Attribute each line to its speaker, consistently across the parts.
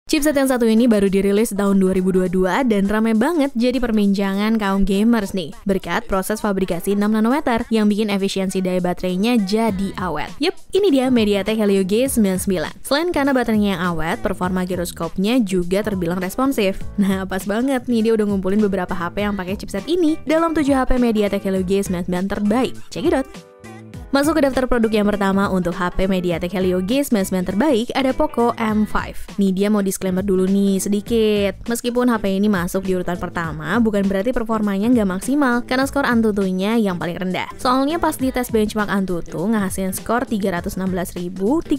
Speaker 1: Chipset yang satu ini baru dirilis tahun 2022 dan ramai banget jadi perbincangan kaum gamers nih, berkat proses fabrikasi 6 nanometer yang bikin efisiensi daya baterainya jadi awet. Yup, ini dia MediaTek Helio G99. Selain karena baterainya yang awet, performa giroskopnya juga terbilang responsif. Nah, pas banget nih dia udah ngumpulin beberapa HP yang pakai chipset ini dalam 7 HP MediaTek Helio G99 terbaik. Check it out! Masuk ke daftar produk yang pertama untuk HP MediaTek Helio G99 terbaik ada Poco M5. Nih dia mau disclaimer dulu nih sedikit. Meskipun HP ini masuk di urutan pertama, bukan berarti performanya nggak maksimal karena skor Antutunya yang paling rendah. Soalnya pas di tes benchmark Antutu ngehasilin skor 316.305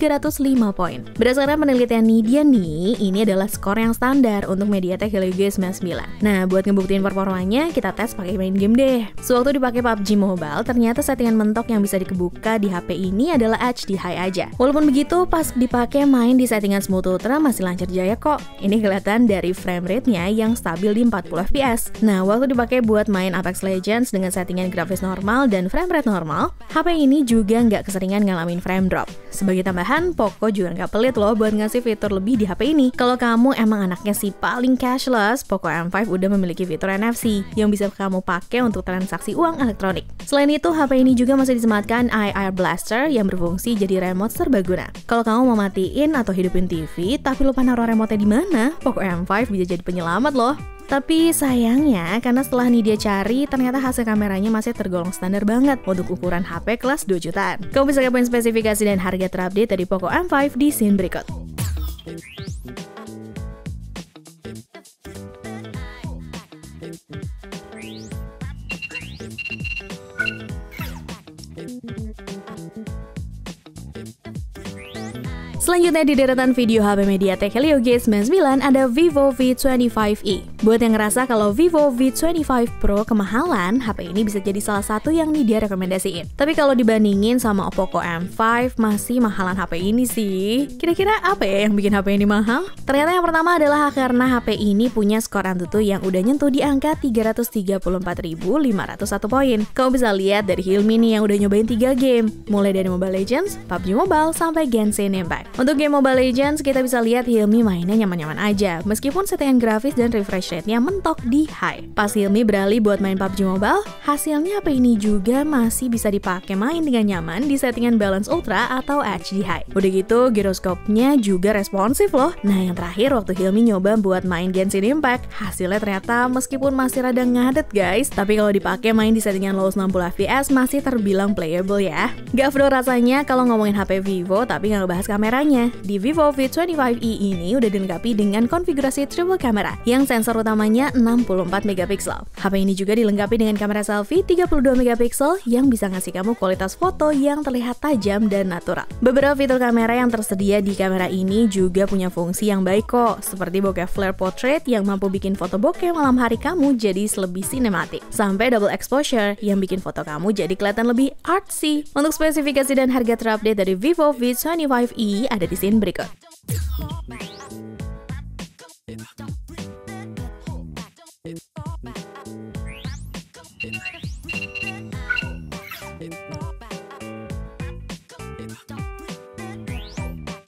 Speaker 1: poin. Berdasarkan penelitian Nidya nih, ini adalah skor yang standar untuk MediaTek Helio G99. Nah, buat ngebuktiin performanya, kita tes pakai main game deh. Sewaktu dipakai PUBG Mobile, ternyata settingan mentok yang bisa buka di HP ini adalah HD High aja. Walaupun begitu, pas dipakai main di settingan Smooth Ultra masih lancar jaya kok. Ini kelihatan dari frame rate-nya yang stabil di 40 fps. Nah, waktu dipakai buat main Apex Legends dengan settingan grafis normal dan frame rate normal, HP ini juga nggak keseringan ngalamin frame drop. Sebagai tambahan, Poco juga nggak pelit loh buat ngasih fitur lebih di HP ini. Kalau kamu emang anaknya si paling cashless, Poco M5 udah memiliki fitur NFC yang bisa kamu pakai untuk transaksi uang elektronik. Selain itu, HP ini juga masih disematkan IR Blaster yang berfungsi jadi remote serbaguna. Kalau kamu mau matiin atau hidupin TV tapi lupa naruh remote-nya di mana, Poco M5 bisa jadi penyelamat loh. Tapi sayangnya, karena setelah Nidya cari, ternyata hasil kameranya masih tergolong standar banget untuk ukuran HP kelas 2 jutaan. Kamu bisa kepoin spesifikasi dan harga terupdate dari Poco M5 di scene berikut. Selanjutnya di deretan video HP MediaTek Helio G99 ada Vivo V25e. Buat yang ngerasa kalau Vivo V25 Pro kemahalan, HP ini bisa jadi salah satu yang Nidya rekomendasiin. Tapi kalau dibandingin sama Poco M5, masih mahalan HP ini sih. Kira-kira apa ya yang bikin HP ini mahal? Ternyata yang pertama adalah karena HP ini punya skor Antutu yang udah nyentuh di angka 334.501 poin. Kamu bisa lihat dari Hilmi nih yang udah nyobain 3 game, mulai dari Mobile Legends, PUBG Mobile, sampai Genshin Impact. Untuk game Mobile Legends, kita bisa lihat Hilmi mainnya nyaman-nyaman aja, meskipun settingan grafis dan refresh rate-nya mentok di high. Pas Hilmi beralih buat main PUBG Mobile, hasilnya HP ini juga masih bisa dipakai main dengan nyaman di settingan Balance Ultra atau HD High. Udah gitu, giroskopnya juga responsif loh. Nah, yang terakhir waktu Hilmi nyoba buat main Genshin Impact, hasilnya ternyata meskipun masih rada ngadet guys, tapi kalau dipakai main di settingan low 60 fps masih terbilang playable ya. Gak afdol rasanya kalau ngomongin HP Vivo tapi nggak ngebahas kameranya. Di Vivo V25e ini udah dilengkapi dengan konfigurasi triple kamera yang sensor utamanya 64 megapiksel. HP ini juga dilengkapi dengan kamera selfie 32 megapiksel yang bisa ngasih kamu kualitas foto yang terlihat tajam dan natural. Beberapa fitur kamera yang tersedia di kamera ini juga punya fungsi yang baik kok, seperti bokeh flare portrait yang mampu bikin foto bokeh malam hari kamu jadi lebih sinematik, sampai double exposure yang bikin foto kamu jadi kelihatan lebih artsy. Untuk spesifikasi dan harga terupdate dari Vivo V25e ada di scene berikut.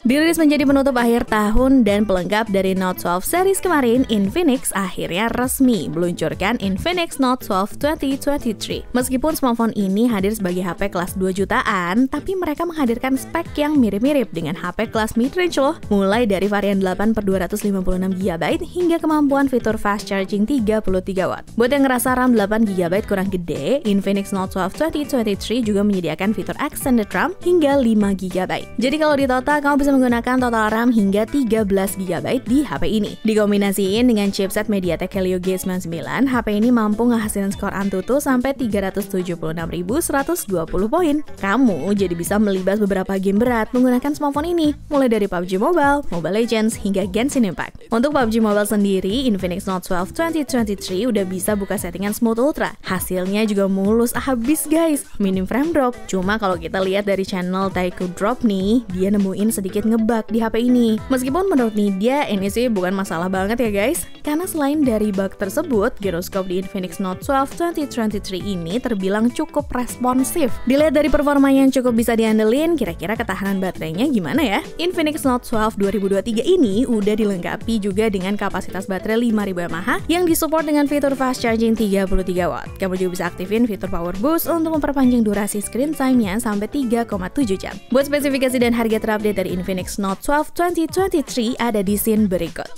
Speaker 1: Dirilis menjadi penutup akhir tahun dan pelengkap dari Note 12 series kemarin, Infinix akhirnya resmi meluncurkan Infinix Note 12 2023. Meskipun smartphone ini hadir sebagai HP kelas 2 jutaan, tapi mereka menghadirkan spek yang mirip-mirip dengan HP kelas mid-range loh, mulai dari varian 8/256GB hingga kemampuan fitur fast charging 33W. Buat yang ngerasa RAM 8GB kurang gede, Infinix Note 12 2023 juga menyediakan fitur extended RAM hingga 5GB. Jadi kalau di total, kamu bisa menggunakan total RAM hingga 13GB di HP ini. Dikombinasiin dengan chipset MediaTek Helio G99, HP ini mampu ngehasilin skor Antutu sampai 376.120 poin. Kamu jadi bisa melibas beberapa game berat menggunakan smartphone ini, mulai dari PUBG Mobile, Mobile Legends, hingga Genshin Impact. Untuk PUBG Mobile sendiri, Infinix Note 12 2023 udah bisa buka settingan Smooth Ultra. Hasilnya juga mulus habis guys, minim frame drop. Cuma kalau kita lihat dari channel Taiko Drop nih, dia nemuin sedikit sedikit ngebug di HP ini. Meskipun menurut Nidya ini sih bukan masalah banget ya guys, karena selain dari bug tersebut, gyroscope di Infinix Note 12 2023 ini terbilang cukup responsif. Dilihat dari performa yang cukup bisa diandelin, kira-kira ketahanan baterainya gimana ya? Infinix Note 12 2023 ini udah dilengkapi juga dengan kapasitas baterai 5000 mAh yang disupport dengan fitur fast charging 33 watt. Kamu juga bisa aktifin fitur power boost untuk memperpanjang durasi screen time-nya sampai 3,7 jam. Buat spesifikasi dan harga terupdate dari Infinix Note 12 2023 ada di scene berikut.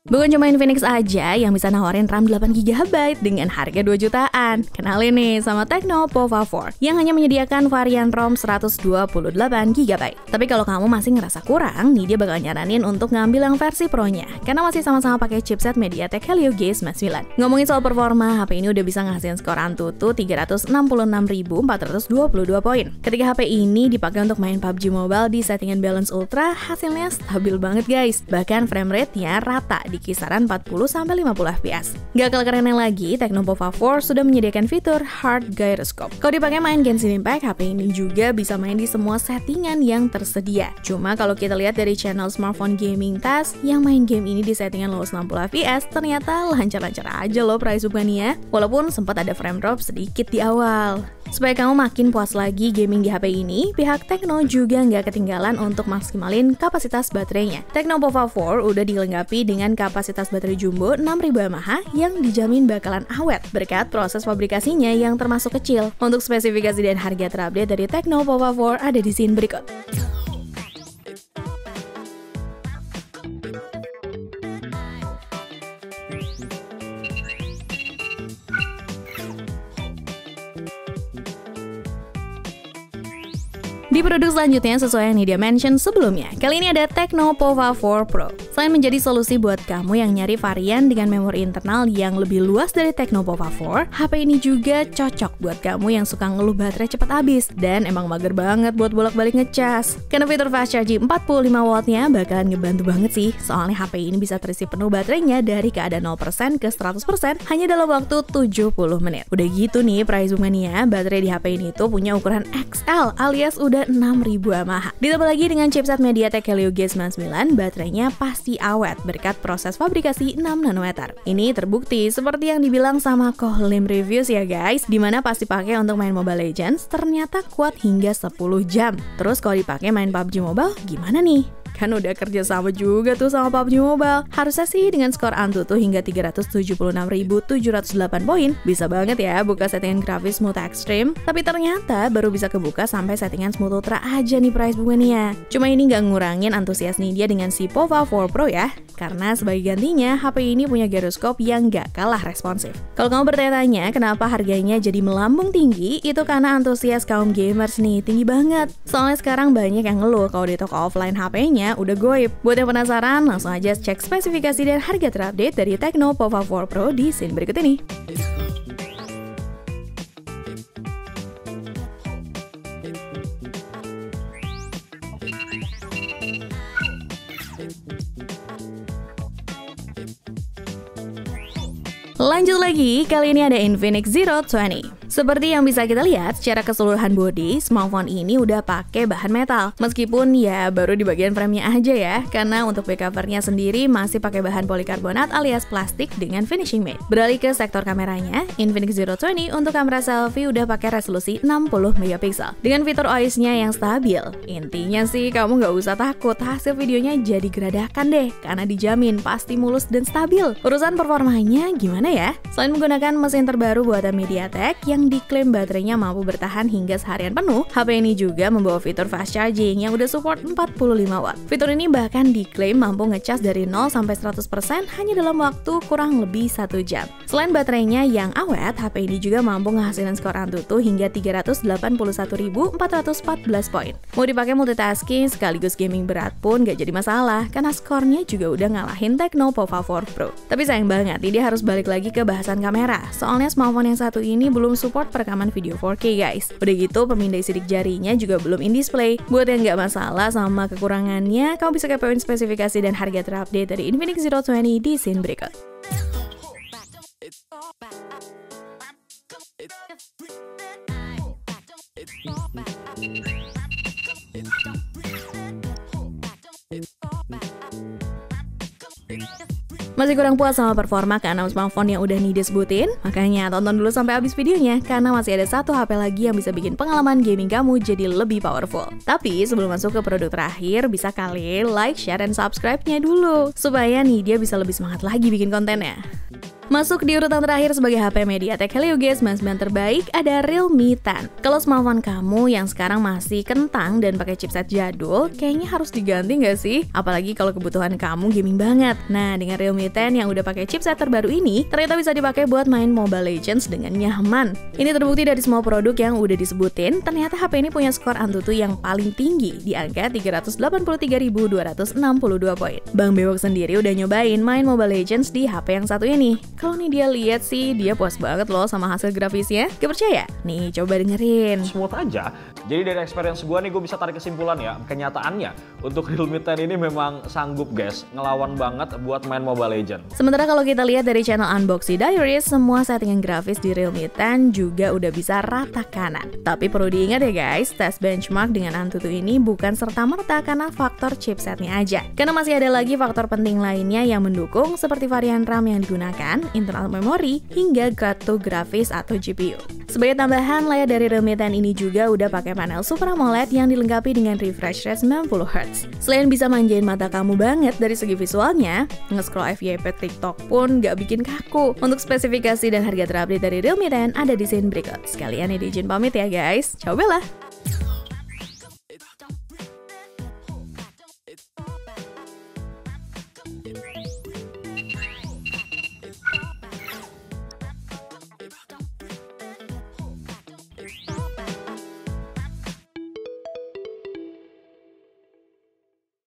Speaker 1: Bukan cuma Infinix aja yang bisa nawarin RAM 8GB dengan harga 2 jutaan. Kenalin nih sama Tecno Pova 4 yang hanya menyediakan varian ROM 128GB. Tapi kalau kamu masih ngerasa kurang, nih dia bakal nyaranin untuk ngambil yang versi Pro-nya karena masih sama-sama pakai chipset MediaTek Helio G99. Ngomongin soal performa, HP ini udah bisa ngasihin skor Antutu 366.422 poin. Ketika HP ini dipakai untuk main PUBG Mobile di settingan balance ultra, hasilnya stabil banget guys. Bahkan frame rate-nya rata di kisaran 40-50 fps. Gak kalah kerennya lagi, Tecno Pova 4 sudah menyediakan fitur Hard Gyroscope. Kalau dipakai main Genshin Impact, HP ini juga bisa main di semua settingan yang tersedia. Cuma kalau kita lihat dari channel Smartphone Gaming Task, yang main game ini di settingan low 60 fps, ternyata lancar-lancar aja loh Praisubania. Walaupun sempat ada frame drop sedikit di awal. Supaya kamu makin puas lagi gaming di HP ini, pihak Tecno juga nggak ketinggalan untuk maksimalin kapasitas baterainya. Tecno Pova 4 udah dilengkapi dengan kapasitas baterai jumbo 6000 mAh yang dijamin bakalan awet berkat proses fabrikasinya yang termasuk kecil. Untuk spesifikasi dan harga terupdate dari Tecno Pova 4 ada di scene berikut. Di produk selanjutnya sesuai yang dia mention sebelumnya, kali ini ada Tecno Pova 4 Pro. Selain menjadi solusi buat kamu yang nyari varian dengan memori internal yang lebih luas dari Tecno Pova 4, HP ini juga cocok buat kamu yang suka ngeluh baterai cepat habis dan emang mager banget buat bolak-balik ngecas. Karena fitur fast charging 45 wattnya bakalan ngebantu banget sih, soalnya HP ini bisa terisi penuh baterainya dari keadaan 0% ke 100% hanya dalam waktu 70 menit. Udah gitu nih, Praisubania, baterai di HP ini tuh punya ukuran XL alias udah 6000 mAh. Ditambah lagi dengan chipset MediaTek Helio G99, baterainya pasti awet berkat proses fabrikasi 6 nanometer. Ini terbukti seperti yang dibilang sama Kohlim Reviews ya guys, dimana pasti pakai untuk main Mobile Legends ternyata kuat hingga 10 jam. Terus kalau dipakai main PUBG Mobile gimana nih? Kan udah kerja sama juga tuh sama PUBG Mobile. Harusnya sih dengan skor Antutu hingga 376.708 poin, bisa banget ya buka settingan grafis smooth extreme. Tapi ternyata baru bisa kebuka sampai settingan smooth ultra aja nih Praisubania. Cuma ini nggak ngurangin antusias Nidya dengan si Pova 4 Pro ya. Karena sebagai gantinya, HP ini punya gyroscope yang nggak kalah responsif. Kalau kamu bertanya-tanya kenapa harganya jadi melambung tinggi, itu karena antusias kaum gamers nih tinggi banget. Soalnya sekarang banyak yang ngeluh kalau di toko offline HP-nya udah goib. Buat yang penasaran, langsung aja cek spesifikasi dan harga terupdate dari Tecno Pova 4 Pro di scene berikut ini. Lanjut lagi, kali ini ada Infinix Zero 20. Seperti yang bisa kita lihat, secara keseluruhan body, smartphone ini udah pakai bahan metal. Meskipun ya baru di bagian framenya aja ya, karena untuk back covernya sendiri masih pakai bahan polikarbonat alias plastik dengan finishing matte. Beralih ke sektor kameranya, Infinix Zero 20 untuk kamera selfie udah pakai resolusi 60 megapiksel dengan fitur OIS-nya yang stabil. Intinya sih kamu nggak usah takut hasil videonya jadi geradakan deh, karena dijamin pasti mulus dan stabil. Urusan performanya gimana ya? Selain menggunakan mesin terbaru buatan MediaTek yang diklaim baterainya mampu bertahan hingga seharian penuh, HP ini juga membawa fitur fast charging yang udah support 45 watt. Fitur ini bahkan diklaim mampu ngecas dari 0 sampai 100% hanya dalam waktu kurang lebih 1 jam. Selain baterainya yang awet, HP ini juga mampu menghasilkan skor Antutu hingga 381.414 poin. Mau dipakai multitasking sekaligus gaming berat pun gak jadi masalah, karena skornya juga udah ngalahin Tecno Pova 4 Pro. Tapi sayang banget, dia harus balik lagi ke bahasan kamera, soalnya smartphone yang satu ini belum support support perekaman video 4K guys. Udah gitu pemindai sidik jarinya juga belum in display. Buat yang nggak masalah sama kekurangannya, kamu bisa kepoin spesifikasi dan harga terupdate dari Infinix Zero 20 di scene berikut. Masih kurang puas sama performa ke-6 smartphone yang udah nih disebutin? Makanya tonton dulu sampai habis videonya, karena masih ada satu HP lagi yang bisa bikin pengalaman gaming kamu jadi lebih powerful. Tapi sebelum masuk ke produk terakhir, bisa kali like, share, dan subscribe-nya dulu, supaya nih dia bisa lebih semangat lagi bikin kontennya. Masuk di urutan terakhir sebagai HP MediaTek Helio G99 terbaik ada Realme 10. Kalau smartphone kamu yang sekarang masih kentang dan pakai chipset jadul, kayaknya harus diganti nggak sih? Apalagi kalau kebutuhan kamu gaming banget. Nah, dengan Realme 10 yang udah pakai chipset terbaru ini, ternyata bisa dipakai buat main Mobile Legends dengan nyaman. Ini terbukti dari semua produk yang udah disebutin, ternyata HP ini punya skor Antutu yang paling tinggi di angka 383.262 poin. Bang Bewok sendiri udah nyobain main Mobile Legends di HP yang satu ini. Kalau nih dia lihat sih, dia puas banget loh sama hasil grafisnya. Gak percaya? Nih, coba dengerin.
Speaker 2: Smooth aja. Jadi dari experience gue nih, gue bisa tarik kesimpulan ya. Kenyataannya, untuk Realme 10 ini memang sanggup guys, ngelawan banget buat main Mobile Legends.
Speaker 1: Sementara kalau kita lihat dari channel Unboxing Diaries, semua settingan grafis di Realme 10 juga udah bisa rata kanan. Tapi perlu diingat ya guys, tes benchmark dengan Antutu ini bukan serta-merta karena faktor chipsetnya aja. Karena masih ada lagi faktor penting lainnya yang mendukung, seperti varian RAM yang digunakan, internal memory, hingga kartu grafis atau GPU. Sebagai tambahan, layar dari Realme 10 ini juga udah pakai panel Super AMOLED yang dilengkapi dengan refresh rate 90Hz. Selain bisa manjain mata kamu banget dari segi visualnya, nge-scroll FYP TikTok pun gak bikin kaku. Untuk spesifikasi dan harga terupdate dari Realme 10 ada di scene berikut. Sekalian ini izin pamit ya guys, cobalah!